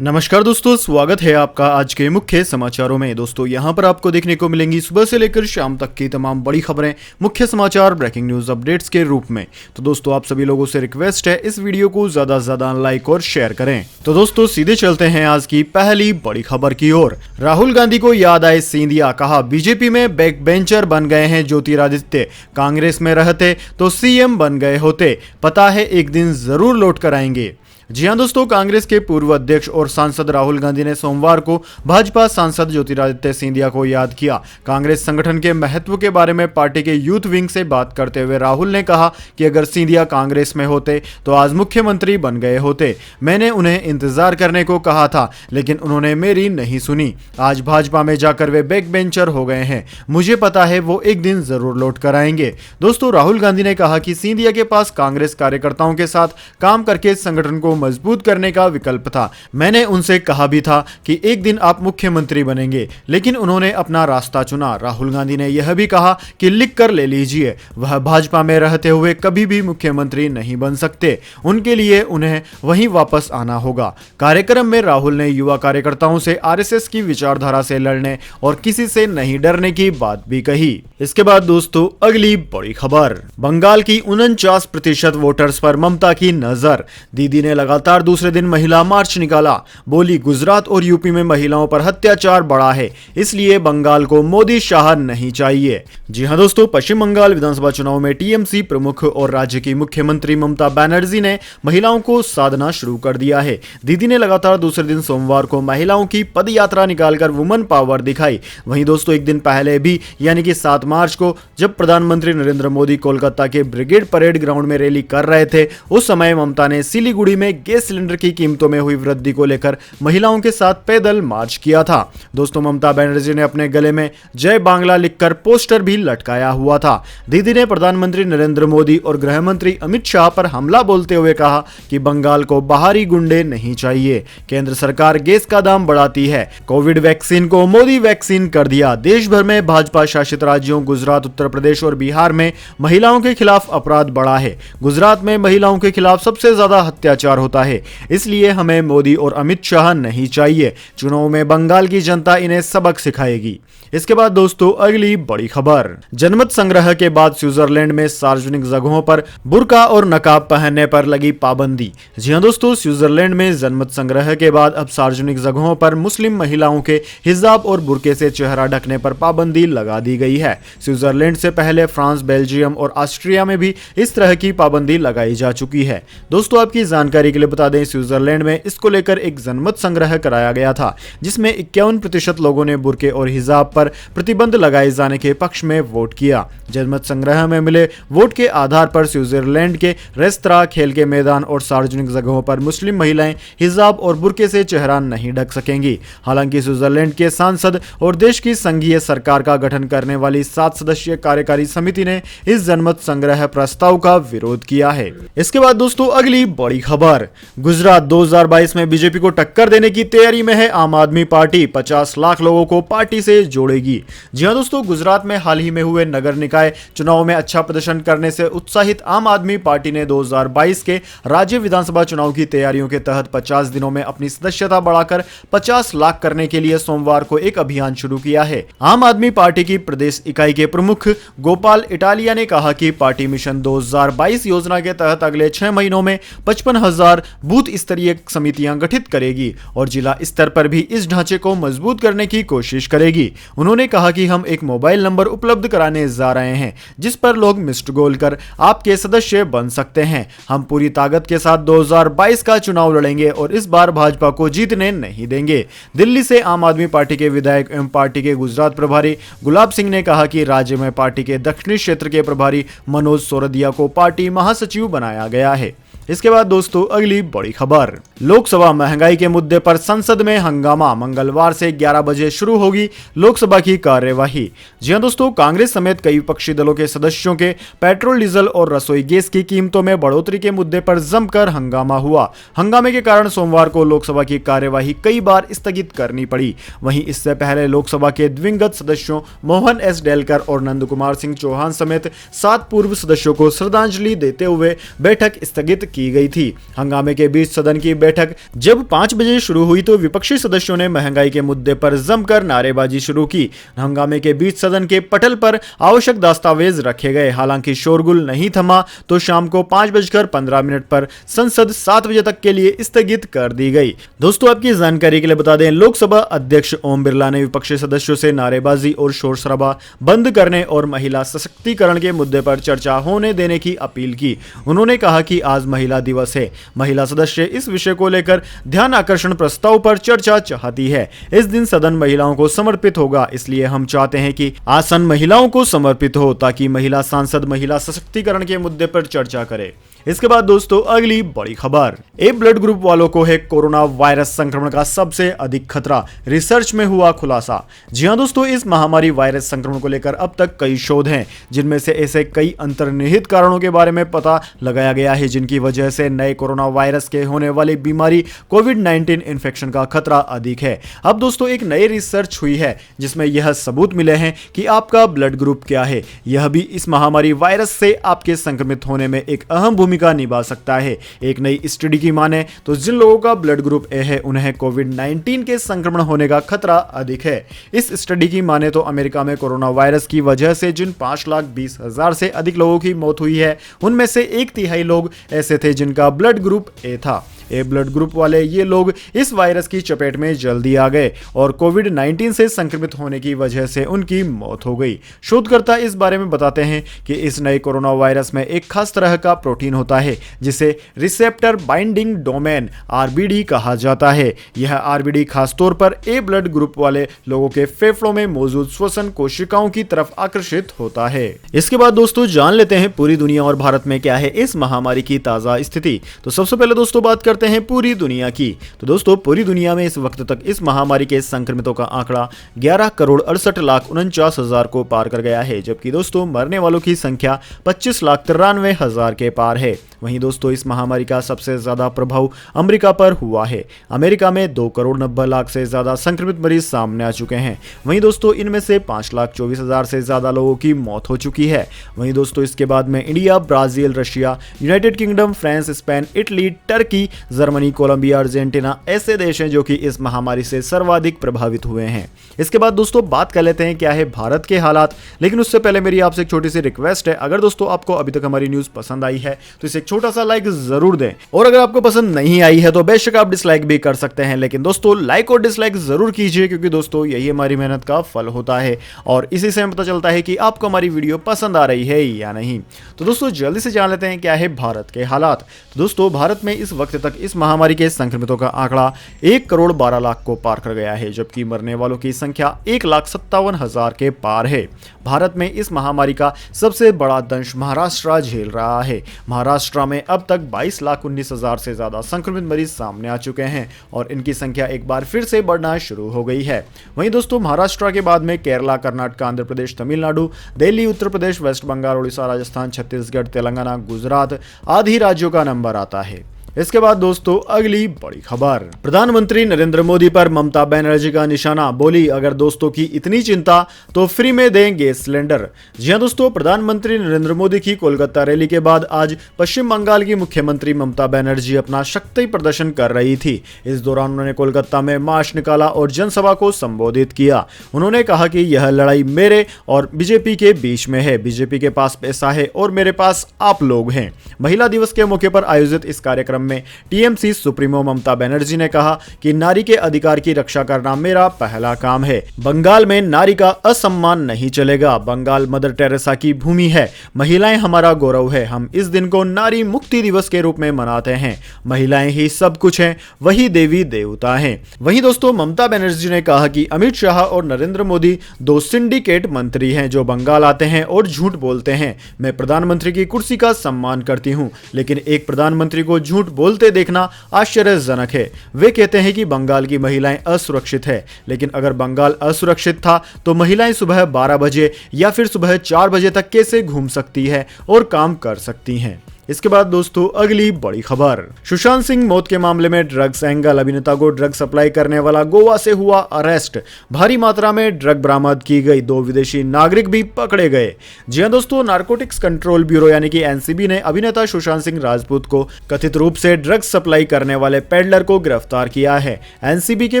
नमस्कार दोस्तों, स्वागत है आपका आज के मुख्य समाचारों में। दोस्तों यहां पर आपको देखने को मिलेंगी सुबह से लेकर शाम तक की तमाम बड़ी खबरें, मुख्य समाचार, ब्रेकिंग न्यूज अपडेट्स के रूप में। तो दोस्तों आप सभी लोगों से रिक्वेस्ट है इस वीडियो को ज्यादा से ज्यादा लाइक और शेयर करें। तो दोस्तों सीधे चलते हैं आज की पहली बड़ी खबर की ओर। राहुल गांधी को याद आए सिंधिया, कहा बीजेपी में बैक बेंचर बन गए हैं ज्योतिरादित्य, कांग्रेस में रहते तो सीएम बन गए होते, पता है एक दिन जरूर लौट कर आएंगे। जी हां दोस्तों, कांग्रेस के पूर्व अध्यक्ष और सांसद राहुल गांधी ने सोमवार को भाजपा सांसद ज्योतिरादित्य सिंधिया को याद किया। कांग्रेस संगठन के महत्व के बारे में पार्टी के यूथ विंग से बात करते हुए राहुल ने कहा कि अगर सिंधिया कांग्रेस में होते तो आज मुख्यमंत्री बन गए होते। मैंने उन्हें इंतजार करने को कहा था लेकिन उन्होंने मेरी नहीं सुनी। आज भाजपा में जाकर वे बैक बेंचर हो गए हैं। मुझे पता है वो एक दिन जरूर लौट कर आएंगे। दोस्तों राहुल गांधी ने कहा कि सिंधिया के पास कांग्रेस कार्यकर्ताओं के साथ काम करके संगठन को मजबूत करने का विकल्प था। मैंने उनसे कहा भी था कि एक दिन आप मुख्यमंत्री बनेंगे, लेकिन उन्होंने अपना रास्ता चुना। राहुल गांधी ने यह भी कहा कि लिख कर ले लीजिए, वह भाजपा में रहते हुए कभी भी मुख्यमंत्री नहीं बन सकते, उनके लिए उन्हें वहीं वापस आना होगा। कार्यक्रम में राहुल ने युवा कार्यकर्ताओं से आरएसएस की विचारधारा से लड़ने और किसी से नहीं डरने की बात भी कही। इसके बाद दोस्तों अगली बड़ी खबर, बंगाल की 49% वोटर्स पर ममता की नजर। दीदी ने लगातार दूसरे दिन महिला मार्च निकाला, बोली गुजरात और यूपी में महिलाओं पर अत्याचार बढ़ा है, इसलिए बंगाल को मोदी शाह नहीं चाहिए। जी हां दोस्तों, पश्चिम बंगाल विधानसभा चुनाव में टीएमसी प्रमुख और राज्य की मुख्यमंत्री ममता बनर्जी ने महिलाओं को साधना शुरू कर दिया है। दीदी ने लगातार दूसरे दिन सोमवार को महिलाओं की पदयात्रा निकालकर वुमन पावर दिखाई। वहीं दोस्तों एक दिन पहले भी यानी कि 7 मार्च को जब प्रधानमंत्री नरेंद्र मोदी कोलकाता के ब्रिगेड परेड ग्राउंड में रैली कर रहे थे, उस समय ममता ने सिलीगुड़ी में गैस सिलेंडर की कीमतों में हुई वृद्धि को लेकर महिलाओं के साथ पैदल मार्च किया था। दोस्तों ममता बनर्जी ने अपने गले में जय बांग्ला लिखकर पोस्टर भी लटकाया हुआ था। दीदी ने प्रधानमंत्री नरेंद्र मोदी और गृह मंत्री अमित शाह पर हमला बोलते हुए कहा कि बंगाल को बाहरी गुंडे नहीं चाहिए, केंद्र सरकार गैस का दाम बढ़ाती है, कोविड वैक्सीन को मोदी वैक्सीन कर दिया। देश भर में भाजपा शासित राज्यों गुजरात, उत्तर प्रदेश और बिहार में महिलाओं के खिलाफ अपराध बढ़ा है। गुजरात में महिलाओं के खिलाफ सबसे ज्यादा अत्याचार होता है, इसलिए हमें मोदी और अमित शाह नहीं चाहिए। चुनाव में बंगाल की जनता इन्हें सबक सिखाएगी। इसके बाद दोस्तों अगली बड़ी खबर, जनमत संग्रह के बाद स्विट्जरलैंड में सार्वजनिक जगहों पर बुर्का और नकाब पहनने पर लगी पाबंदी। जी हां दोस्तों, स्विट्जरलैंड में जनमत संग्रह के बाद अब सार्वजनिक जगहों पर मुस्लिम महिलाओं के हिजाब और बुर्के से चेहरा ढकने पर पाबंदी लगा दी गई है। स्विट्जरलैंड से पहले फ्रांस, बेल्जियम और ऑस्ट्रिया में भी इस तरह की पाबंदी लगाई जा चुकी है। दोस्तों आपकी जानकारी के लिए बता दें, स्विट्जरलैंड में इसको लेकर एक जनमत संग्रह कराया गया था, जिसमें 51% लोगों ने बुर्के और हिजाब पर प्रतिबंध लगाए जाने के पक्ष में वोट किया। जनमत संग्रह में मिले वोट के आधार पर स्विट्जरलैंड के रेस्तरां, खेल के मैदान और सार्वजनिक जगहों पर मुस्लिम महिलाएं हिजाब और बुर्के से चेहरा नहीं ढक सकेंगी। हालांकि स्विट्जरलैंड के सांसद और देश की संघीय सरकार का गठन करने वाली 7 सदस्यीय कार्यकारी समिति ने इस जनमत संग्रह प्रस्ताव का विरोध किया है। इसके बाद दोस्तों अगली बड़ी खबर, गुजरात 2022 में बीजेपी को टक्कर देने की तैयारी में है आम आदमी पार्टी, 50 लाख लोगों को पार्टी से जोड़ेगी। जी हां दोस्तों, गुजरात में हाल ही में हुए नगर निकाय चुनाव में अच्छा प्रदर्शन करने से उत्साहित आम आदमी पार्टी ने 2022 के राज्य विधानसभा चुनाव की तैयारियों के तहत 50 दिनों में अपनी सदस्यता बढ़ाकर 50 लाख करने के लिए सोमवार को एक अभियान शुरू किया है। आम आदमी पार्टी की प्रदेश इकाई के प्रमुख गोपाल इटालिया ने कहा कि पार्टी मिशन 2022 योजना के तहत अगले 6 महीनों में 55,000 बूथ स्तरीय समितियां गठित करेगी और जिला स्तर पर भी इस ढांचे को मजबूत करने की कोशिश करेगी। उन्होंने कहा कि हम एक मोबाइल नंबर उपलब्ध कराने जा रहे हैं जिस पर लोग मिस्ड कॉल कर आपके सदस्य बन सकते हैं। हम पूरी ताकत के साथ 2022 का चुनाव लड़ेंगे और इस बार भाजपा को जीतने नहीं देंगे। दिल्ली से आम आदमी पार्टी के विधायक एवं पार्टी के गुजरात प्रभारी गुलाब सिंह ने कहा कि राज्य में पार्टी के दक्षिणी क्षेत्र के प्रभारी मनोज सोरदिया को पार्टी महासचिव बनाया गया है। इसके बाद दोस्तों अगली बड़ी खबर, लोकसभा महंगाई के मुद्दे पर संसद में हंगामा, मंगलवार से 11 बजे शुरू होगी लोकसभा की कार्यवाही। जी हां दोस्तों, कांग्रेस समेत कई विपक्षी दलों के सदस्यों के पेट्रोल, डीजल और रसोई गैस की कीमतों में बढ़ोतरी के मुद्दे पर जमकर हंगामा हुआ। हंगामे के कारण सोमवार को लोकसभा की कार्यवाही कई बार स्थगित करनी पड़ी। वहीं इससे पहले लोकसभा के दिवंगत सदस्यों मोहन एस डेलकर और नंद कुमार सिंह चौहान समेत 7 पूर्व सदस्यों को श्रद्धांजलि देते हुए बैठक स्थगित की गई थी। हंगामे के बीच सदन की बैठक बैठक जब 5 बजे शुरू हुई तो विपक्षी सदस्यों ने महंगाई के मुद्दे पर जमकर नारेबाजी शुरू की। हंगामे के बीच सदन के पटल पर आवश्यक दस्तावेज रखे गए। हालांकि शोरगुल नहीं थमा तो शाम को 5:15 पर संसद 7 बजे तक के लिए स्थगित कर दी गई। दोस्तों, आपकी जानकारी के लिए बता दें, लोकसभा अध्यक्ष ओम बिरला ने विपक्षी सदस्यों से नारेबाजी और शोर शराबा बंद करने और महिला सशक्तिकरण के मुद्दे पर चर्चा होने देने की अपील की। उन्होंने कहा कि आज महिला दिवस है। महिला सदस्य इस विषय को लेकर ध्यान आकर्षण प्रस्ताव पर चर्चा चाहती है। इस दिन सदन महिलाओं को समर्पित होगा, इसलिए हम चाहते हैं कि आसन महिलाओं को समर्पित हो ताकि महिला सांसद महिला सशक्तिकरण के मुद्दे पर चर्चा करे। इसके बाद दोस्तों, अगली बड़ी खबर, ए ब्लड ग्रुप वालों को है कोरोना वायरस संक्रमण का सबसे अधिक खतरा, रिसर्च में हुआ खुलासा। जी हां दोस्तों, इस महामारी वायरस संक्रमण को लेकर अब तक कई शोध हैं, जिनमें से ऐसे कई अंतर्निहित कारणों के बारे में पता लगाया गया है जिनकी वजह से नए कोरोना वायरस के होने वाली बीमारी कोविड-19 इन्फेक्शन का खतरा अधिक है। अब दोस्तों, एक नई रिसर्च हुई है जिसमें यह सबूत मिले हैं कि आपका ब्लड ग्रुप क्या है, यह भी इस महामारी वायरस से आपके संक्रमित होने में एक अहम भूमिका निभा सकता है। एक नई स्टडी की माने तो जिन लोगों का ब्लड ग्रुप ए है उन्हें कोविड-19 के संक्रमण होने का खतरा अधिक है। इस स्टडी की माने तो अमेरिका में कोरोना वायरस की वजह से जिन 5,20,000 से अधिक लोगों की मौत हुई है, उनमें से 1/3 लोग ऐसे थे जिनका ब्लड ग्रुप ए था। ए ब्लड ग्रुप वाले ये लोग इस वायरस की चपेट में जल्दी आ गए और कोविड-19 से संक्रमित होने की वजह से उनकी मौत हो गई। शोधकर्ता इस बारे में बताते हैं कि इस नए कोरोना वायरस में एक खास तरह का प्रोटीन होता है जिसे रिसेप्टर बाइंडिंग डोमेन आरबीडी कहा जाता है। यह आरबीडी खास तौर पर ए ब्लड ग्रुप वाले लोगों के फेफड़ों में मौजूद श्वसन कोशिकाओं की तरफ आकर्षित होता है। इसके बाद दोस्तों, जान लेते हैं पूरी दुनिया और भारत में क्या है इस महामारी की ताजा स्थिति। तो सबसे पहले दोस्तों बात करते हैं पूरी दुनिया की। तो दोस्तों, पूरी दुनिया में इस वक्त तक इस महामारी के संक्रमितों का आंकड़ा 11,68,49,000 को पार कर गया है, जबकि दोस्तों मरने वालों की संख्या 25,93,000 के पार है। वहीं दोस्तों, इस महामारी का सबसे ज्यादा प्रभाव अमेरिका पर हुआ है। अमेरिका में 2,90,00,000 से ज्यादा संक्रमित मरीज सामने आ चुके हैं। वहीं दोस्तों, इनमें से 5,24,000 से ज्यादा लोगों की मौत हो चुकी है। वहीं दोस्तों, इसके बाद में India, Brazil, Russia, United Kingdom, France, Spain, Italy, Turkey, Germany, Colombia, Argentina ऐसे देश हैं जो कि इस महामारी से सर्वाधिक प्रभावित हुए हैं। इसके बाद दोस्तों बात कर लेते हैं क्या है भारत के हालात, लेकिन उससे पहले मेरी आपसे एक छोटी सी रिक्वेस्ट है, अगर दोस्तों आपको अभी तक हमारी न्यूज पसंद आई है तो इसे एक छोटा सा लाइक जरूर दें, और अगर आपको पसंद नहीं आई है तो बेशक आप डिसलाइक भी कर सकते हैं, लेकिन दोस्तों लाइक और डिसलाइक जरूर कीजिए, क्योंकि दोस्तों यही हमारी मेहनत का फल होता है और इसी से हमें पता चलता है कि आपको हमारी वीडियो पसंद आ रही है या नहीं। तो दोस्तों जल्दी से जान लेते हैं क्या है भारत के हालात। तो दोस्तों, भारत में इस वक्त तक इस महामारी के संक्रमितों का आंकड़ा 1,12,00,000 को पार कर गया है, जबकि मरने वालों की संख्या 1,57,000 के पार है। भारत में इस महामारी का सबसे बड़ा दंश महाराष्ट्र झेल रहा है। महाराष्ट्र में अब तक 22,19,000 से ज्यादा संक्रमित मरीज सामने आ चुके हैं और इनकी संख्या एक बार फिर से बढ़ना शुरू हो गई है। वहीं दोस्तों, महाराष्ट्र के बाद में केरला, कर्नाटक, आंध्र प्रदेश, तमिलनाडु, दिल्ली, उत्तर प्रदेश, वेस्ट बंगाल, उड़ीसा, राजस्थान, छत्तीसगढ़, तेलंगाना, गुजरात आदि राज्यों का नंबर आता है। इसके बाद दोस्तों अगली बड़ी खबर, प्रधानमंत्री नरेंद्र मोदी पर ममता बनर्जी का निशाना, बोली अगर दोस्तों की इतनी चिंता तो फ्री में दें गैस सिलेंडर। जी हां दोस्तों, प्रधानमंत्री नरेंद्र मोदी की कोलकाता रैली के बाद आज पश्चिम बंगाल की मुख्यमंत्री ममता बनर्जी अपना शक्ति प्रदर्शन कर रही थी। इस दौरान उन्होंने कोलकाता में मार्च निकाला और जनसभा को संबोधित किया। उन्होंने कहा कि यह लड़ाई मेरे और बीजेपी के बीच में है। बीजेपी के पास पैसा है और मेरे पास आप लोग हैं। महिला दिवस के मौके पर आयोजित इस कार्यक्रम में टीएमसी सुप्रीमो ममता बनर्जी ने कहा कि नारी के अधिकार की रक्षा करना मेरा पहला काम है। बंगाल में नारी का असम्मान नहीं चलेगा। बंगाल मदर टेरेसा की भूमि है। महिलाएं हमारा गौरव है। हम इस दिन को नारी मुक्ति दिवस के रूप में मनाते हैं। महिलाएं ही सब कुछ हैं, वही देवी देवता हैं। वहीं दोस्तों ममता बनर्जी ने कहा कि अमित शाह और नरेंद्र मोदी दो सिंडिकेट मंत्री हैं जो बंगाल आते हैं और झूठ बोलते हैं। मैं प्रधानमंत्री की कुर्सी का सम्मान करती हूं, लेकिन एक प्रधानमंत्री को झूठ बोलते देखना आश्चर्यजनक है। वे कहते हैं कि बंगाल की महिलाएं असुरक्षित है, लेकिन अगर बंगाल असुरक्षित था तो महिलाएं सुबह 12 बजे या फिर सुबह 4 बजे तक कैसे घूम सकती है और काम कर सकती हैं। इसके बाद दोस्तों अगली बड़ी खबर, सुशांत सिंह मौत के मामले में ड्रग्स एंगल, अभिनेता को ड्रग सप्लाई करने वाला गोवा से हुआ अरेस्ट, भारी मात्रा में ड्रग बरामद की गई, 2 विदेशी नागरिक भी पकड़े गए। जी हां दोस्तों, नारकोटिक्स कंट्रोल ब्यूरो यानी कि एनसीबी ने अभिनेता सुशांत सिंह राजपूत को कथित रूप से ड्रग्स सप्लाई करने वाले पेडलर को गिरफ्तार किया है। एनसीबी के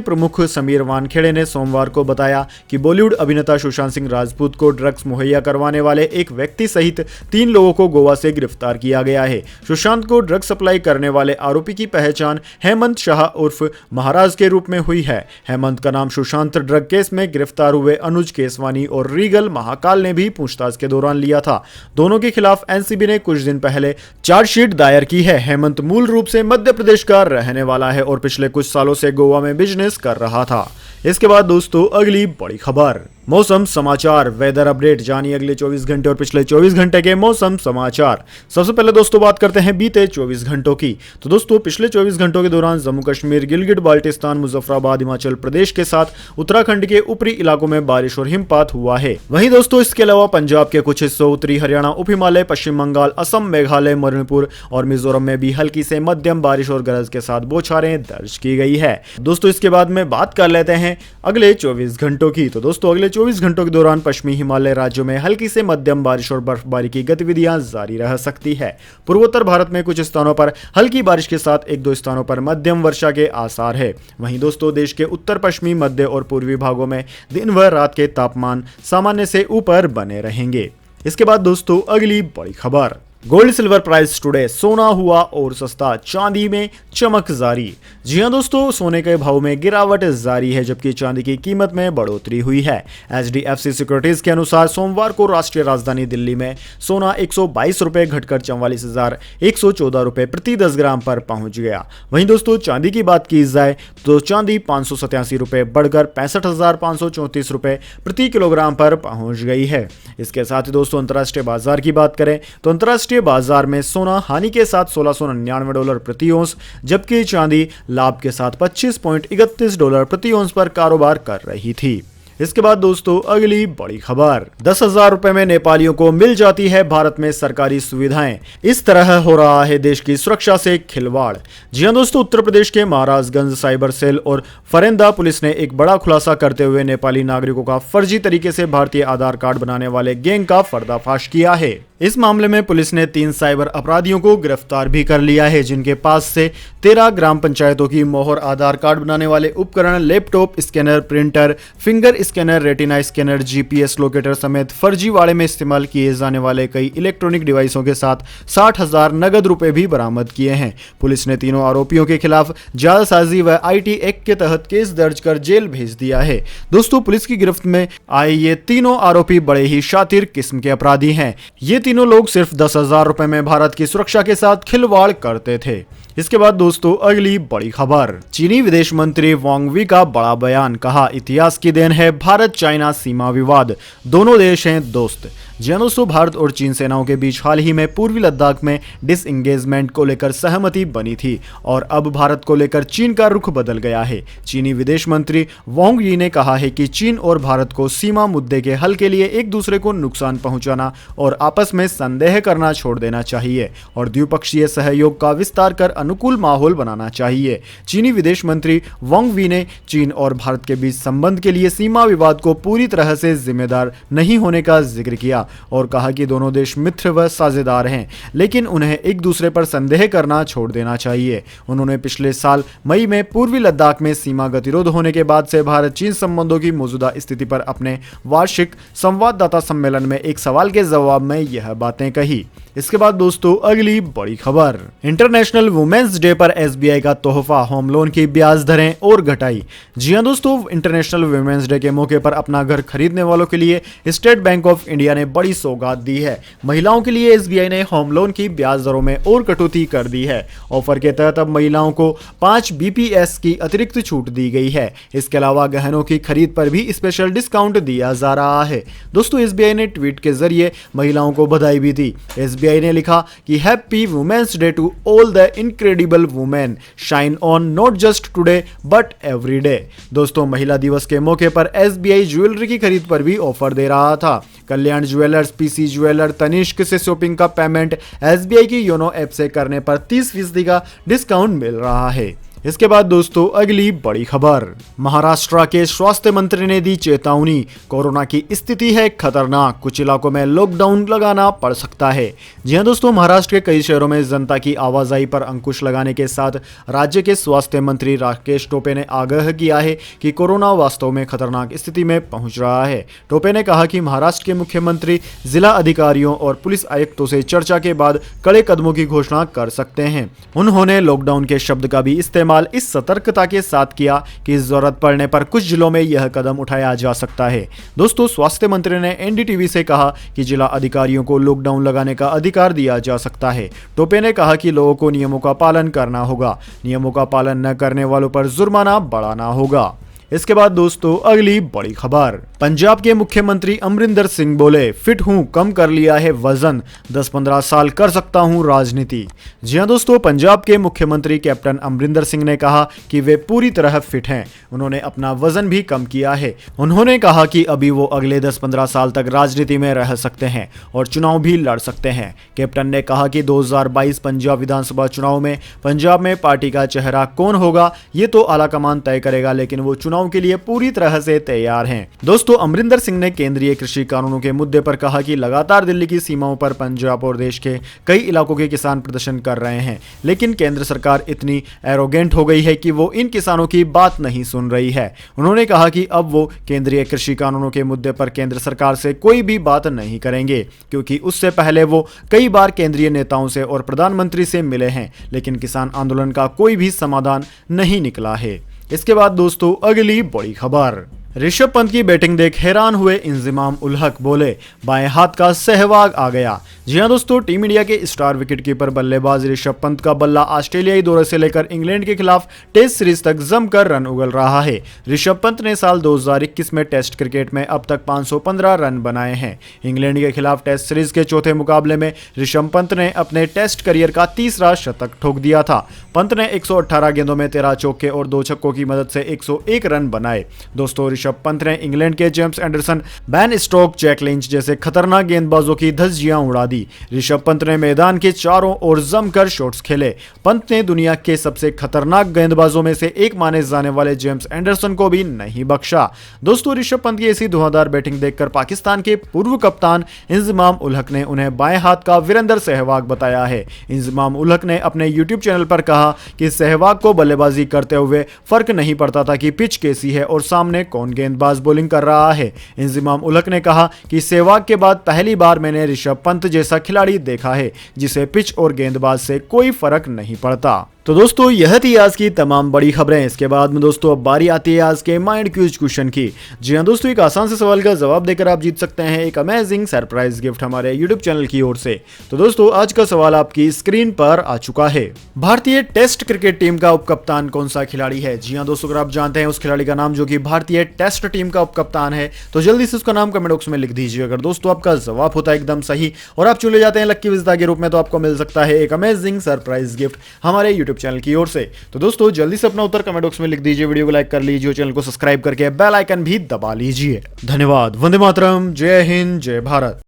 प्रमुख समीर वानखेड़े ने सोमवार को बताया कि बॉलीवुड अभिनेता सुशांत सिंह राजपूत को ड्रग्स मुहैया करवाने वाले एक व्यक्ति सहित 3 लोगों को गोवा से गिरफ्तार किया गया है। सुशांत को ड्रग सप्लाई करने वाले आरोपी की पहचान हेमंत शाह उर्फ महाराज के रूप में हुई है। हेमंत का नाम सुशांत ड्रग केस में गिरफ्तार हुए अनुज केसवानी और रीगल महाकाल ने भी पूछताछ के दौरान लिया था। दोनों के खिलाफ एनसीबी ने कुछ दिन पहले चार्जशीट दायर की है। हेमंत मूल रूप से मध्य प्रदेश का रहने वाला है और पिछले कुछ सालों से गोवा में बिजनेस कर रहा था। इसके बाद दोस्तों अगली बड़ी खबर, मौसम समाचार, वेदर अपडेट, जानिए अगले 24 घंटे और पिछले 24 घंटे के मौसम समाचार। सबसे पहले दोस्तों बात करते हैं बीते 24 घंटों की। तो दोस्तों पिछले 24 घंटों के दौरान जम्मू कश्मीर, गिलगित बाल्टिस्तान, मुजफ्फराबाद, हिमाचल प्रदेश के साथ उत्तराखंड के ऊपरी इलाकों में बारिश और हिमपात हुआ है। वहीं दोस्तों इसके अलावा पंजाब के कुछ हिस्सों, उत्तरी हरियाणा, उप हिमालय, पश्चिम बंगाल, असम, मेघालय, मणिपुर और मिजोरम में भी हल्की से मध्यम बारिश और गरज के साथ बौछारें दर्ज की गई है। दोस्तों इसके बाद में बात कर लेते हैं अगले 24 घंटों की। तो दोस्तों अगले 24 घंटों के दौरान पश्चिमी हिमालय राज्यों में हल्की से मध्यम बारिश और बर्फबारी की गतिविधियां जारी रह सकती है। पूर्वोत्तर भारत में कुछ स्थानों पर हल्की बारिश के साथ 1-2 स्थानों पर मध्यम वर्षा के आसार है। वहीं दोस्तों देश के उत्तर पश्चिमी, मध्य और पूर्वी भागों में दिन व रात के तापमान सामान्य से ऊपर बने रहेंगे। इसके बाद दोस्तों अगली बड़ी खबर, गोल्ड सिल्वर प्राइस टुडे, सोना हुआ और सस्ता, चांदी में चमक जारी। जी हां दोस्तों, सोने के भाव में गिरावट जारी है जबकि चांदी की कीमत में बढ़ोतरी हुई है। एचडीएफसी सिक्योरिटीज के अनुसार सोमवार को राष्ट्रीय राजधानी दिल्ली में सोना 122 रुपए घटकर 44,114 रुपए प्रति 10 ग्राम पर पहुंच गया। वहीं दोस्तों चांदी की बात की जाए तो चांदी 587 रुपए बढ़कर 65,534 रुपए प्रति किलोग्राम पर पहुंच गई है। इसके साथ ही दोस्तों अंतर्राष्ट्रीय बाजार की बात करें तो अंतर्राष्ट्रीय बाजार में सोना हानि के साथ $1699 प्रति औंस, जबकि चांदी लाभ के साथ $25.31 प्रति औंस पर कारोबार कर रही थी। इसके बाद दोस्तों अगली बड़ी खबर, 10,000 रुपए में नेपालियों को मिल जाती है भारत में सरकारी सुविधाएं, इस तरह हो रहा है देश की सुरक्षा से खिलवाड़। जी हां दोस्तों, उत्तर प्रदेश के महाराजगंज साइबर सेल और फरेंदा पुलिस ने एक बड़ा खुलासा करते हुए नेपाली नागरिकों का फर्जी तरीके से भारतीय आधार कार्ड बनाने वाले गैंग का पर्दाफाश किया है। इस मामले में पुलिस ने 3 साइबर अपराधियों को गिरफ्तार भी कर लिया है, जिनके पास से 13 ग्राम पंचायतों की मोहर, आधार कार्ड बनाने वाले उपकरण, laptop, scanner, printer, finger scanner, retina scanner, GPS locator समेत फर्जीवाड़े में इस्तेमाल किए जाने वाले कई इलेक्ट्रॉनिक डिवाइसों के साथ 60,000 नगद रुपए भी बरामद किए हैं। पुलिस ने तीनों आरोपियों के खिलाफ जालसाजी व आईटी एक्ट के तहत केस दर्ज कर जेल भेज दिया है। दोस्तों पुलिस की गिरफ्त में आए ये तीनों आरोपी बड़े ही शातिर किस्म के अपराधी हैं। ये तीनों लोग सिर्फ 10,000 रुपए में भारत की सुरक्षा के साथ खिलवाड़ करते थे। इसके बाद दोस्तों अगली बड़ी खबर, चीनी विदेश मंत्री वांग वी का बड़ा बयान, कहा इतिहास की देन है भारत चाइना सीमा विवाद, दोनों देश हैं दोस्त। दोस्तों भारत और चीन सेनाओं के बीच हाल ही में पूर्वी लद्दाख में डिसएंगेजमेंट को लेकर सहमति बनी थी और अब भारत को लेकर चीन का रुख बदल गया है। चीनी विदेश मंत्री वांग यी ने कहा है कि चीन और भारत को सीमा मुद्दे के हल के लिए एक दूसरे को नुकसान पहुंचाना और आपस में संदेह करना छोड़ देना चाहिए और द्विपक्षीय सहयोग का विस्तार कर अनुकूल माहौल बनाना चाहिए। चीनी विदेश मंत्री वांग वी ने चीन और भारत के बीच संबंध के लिए सीमा विवाद को पूरी तरह से जिम्मेदार नहीं होने का जिक्र किया और कहा कि दोनों देश मित्र व साझेदार हैं, लेकिन उन्हें एक दूसरे पर संदेह करना छोड़ देना चाहिए। उन्होंने पिछले साल मई में पूर्वी लद्दाख में सीमा गतिरोध होने के बाद से भारत चीन संबंधों की मौजूदा स्थिति पर अपने वार्षिक संवाददाता सम्मेलन में एक सवाल के जवाब में यह बातें कही। इसके बाद दोस्तों अगली बड़ी खबर, इंटरनेशनल वुमेन्स डे पर एसबीआई का तोहफा, होम लोन की ब्याज दरें और घटाई। जी हां दोस्तों, इंटरनेशनल वुमेन्स डे के मौके पर अपना घर खरीदने वालों के लिए स्टेट बैंक ऑफ इंडिया ने बड़ी सौगात दी है। महिलाओं के लिए एसबीआई ने होम लोन की ब्याज दरों में और कटौती कर दी है। ऑफर के तहत अब महिलाओं को 5 बीपीएस की अतिरिक्त छूट दी गई है। इसके अलावा गहनों की खरीद पर भी स्पेशल डिस्काउंट दिया जा रहा है। दोस्तों एसबीआई ने ट्वीट के जरिए महिलाओं को बधाई भी दी। एसबीआई ने लिखा कि happy women's day to all the incredible women, shine on not just today but every day. दोस्तों महिला दिवस के मौके पर एसबीआई ज्वेलरी की खरीद पर भी ऑफर दे रहा था। Kalyan jewellers jewellers, PC jeweller, Tanishq से शॉपिंग का पेमेंट एसबीआई की योनो ऐप से करने पर 30% का डिस्काउंट मिल रहा है। इसके बाद दोस्तों अगली बड़ी खबर, महाराष्ट्र के स्वास्थ्य मंत्री ने दी चेतावनी, कोरोना की स्थिति है खतरनाक, कुछ इलाकों में लॉकडाउन लगाना पड़ सकता है। जी हां दोस्तों, महाराष्ट्र के कई शहरों में जनता की आवाजाही पर अंकुश लगाने के साथ राज्य के स्वास्थ्य मंत्री राकेश टोपे ने आगाह किया है कि कोरोना वास्तव में खतरनाक स्थिति में पहुंच रहा है। टोपे ने कहा कि महाराष्ट्र के मुख्यमंत्री जिला अधिकारियों और पुलिस आयुक्तों से चर्चा के बाद कड़े कदमों की घोषणा कर सकते हैं। उन्होंने लॉकडाउन के शब्द का भी इस्तेमाल इस सतर्कता के साथ किया कि जरूरत पड़ने पर कुछ जिलों में यह कदम उठाया जा सकता है। दोस्तों, स्वास्थ्य मंत्री ने एनडीटीवी से कहा कि जिला अधिकारियों को लॉकडाउन लगाने का अधिकार दिया जा सकता है। टोपे ने कहा कि लोगों को नियमों का पालन करना होगा, नियमों का पालन न करने वालों पर जुर्माना बढ़ाना होगा। इसके बाद दोस्तों अगली बड़ी खबर, पंजाब के मुख्यमंत्री अमरिंदर सिंह बोले, फिट हूं, कम कर लिया है वजन, 10-15 साल कर सकता हूं राजनीति। जी हां दोस्तों, पंजाब के मुख्यमंत्री कैप्टन अमरिंदर सिंह ने कहा कि वे पूरी तरह फिट हैं। उन्होंने अपना वजन भी कम किया है। उन्होंने कहा कि अभी वो अगले 10-15 साल तक राजनीति में रह सकते हैं और चुनाव भी लड़ सकते हैं। कैप्टन ने कहा कि 2022 पंजाब विधानसभा चुनाव में पंजाब में पार्टी का चेहरा कौन होगा ये तो आलाकमान तय करेगा, लेकिन वो चुनाव के लिए पूरी तरह से तैयार हैं। दोस्तों, अमरिंदर सिंह ने केंद्रीय कृषि कानूनों के मुद्दे पर कहा कि लगातार दिल्ली की सीमाओं पर पंजाब और देश के कई इलाकों के किसान प्रदर्शन कर रहे हैं, लेकिन केंद्र सरकार इतनी एरोगेंट हो गई है कि वो इन किसानों की बात नहीं सुन रही है। उन्होंने कहा कि अब वो केंद्रीय कृषि कानूनों के मुद्दे पर केंद्र सरकार से कोई भी बात नहीं करेंगे, क्योंकि उससे पहले वो कई बार केंद्रीय नेताओं से और प्रधानमंत्री से मिले हैं, लेकिन किसान आंदोलन का कोई भी समाधान नहीं निकला है। इसके बाद दोस्तों अगली बड़ी खबर, ऋषभ पंत की बैटिंग देख हैरान हुए इंजमाम उल हक, बोले बाएं हाथ का सहवाग आ गया। जी हां दोस्तों, टीम इंडिया के स्टार विकेटकीपर बल्लेबाज ऋषभ पंत का बल्ला ऑस्ट्रेलियाई दौरे से लेकर इंग्लैंड के खिलाफ टेस्ट सीरीज तक जमकर रन उगल रहा है। ऋषभ पंत ने साल 2021 में टेस्ट क्रिकेट में अब तक 515 रन बनाए हैं। इंग्लैंड के खिलाफ टेस्ट सीरीज के चौथे मुकाबले में ऋषभ पंत ने अपने टेस्ट करियर का तीसरा शतक ठोक दिया था। पंत ने 118 गेंदों में 13 चौके और 2 छक्कों की मदद से 101 रन बनाए। दोस्तों, ऋषभ पंत ने इंग्लैंड के James Anderson, Ben Stokes, Jack Leach जैसे खतरनाक गेंदबाजों की धज्जियां उड़ा दी। ऋषभ पंत ने मैदान के चारों ओर जमकर शॉट्स खेले। पंत ने दुनिया के सबसे खतरनाक गेंदबाजों में से एक माने जाने वाले जेम्स एंडरसन को भी नहीं बख्शा। दोस्तों, ऋषभ पंत की ऐसी धुआंधार बैटिंग देखकर पाकिस्तान के पूर्व कप्तान इंजमाम उल हक ने उन्हें बाएं हाथ का वीरेंद्र सहवाग बताया है। इंजमाम उल हक ने अपने यूट्यूब चैनल पर कहा कि सहवाग को बल्लेबाजी करते हुए फर्क नहीं पड़ता था कि पिच कैसी है और सामने कौन गेंदबाज बॉलिंग कर रहा है। इंजमाम उल हक ने कहा कि सहवाग के बाद पहली बार मैंने ऋषभ पंत जैसा खिलाड़ी देखा है जिसे पिच और गेंदबाज से कोई फर्क नहीं पड़ता। तो दोस्तों, यह थी आज की तमाम बड़ी खबरें। इसके बाद में दोस्तों अब बारी आती है आज के माइंड क्यूज क्वेश्चन की। जी हां दोस्तों, एक आसान से सवाल का जवाब देकर आप जीत सकते हैं एक अमेजिंग सरप्राइज गिफ्ट हमारे यूट्यूब चैनल की ओर से। तो दोस्तों, आज का सवाल आपकी स्क्रीन पर आ चुका है। भारतीय टेस्ट क्रिकेट टीम का उपकप्तान कौन सा खिलाड़ी है? जी हां दोस्तों, अगर आप जानते हैं उस खिलाड़ी का नाम जो कि भारतीय टेस्ट टीम का उपकप्तान है तो जल्दी से उसका नाम कमेंट बॉक्स में लिख दीजिए। अगर दोस्तों आपका जवाब होता है एकदम सही और आप चुने जाते हैं लक्की विजेता के रूप में, तो आपको मिल सकता है एक अमेजिंग सरप्राइज गिफ्ट हमारे यूट्यूब चैनल की ओर से। तो दोस्तों जल्दी से अपना उत्तर कमेंट बॉक्स में लिख दीजिए, वीडियो को लाइक कर लीजिए, चैनल को सब्सक्राइब करके बेल आइकन भी दबा लीजिए। धन्यवाद। वंदे मातरम। जय हिंद, जय भारत।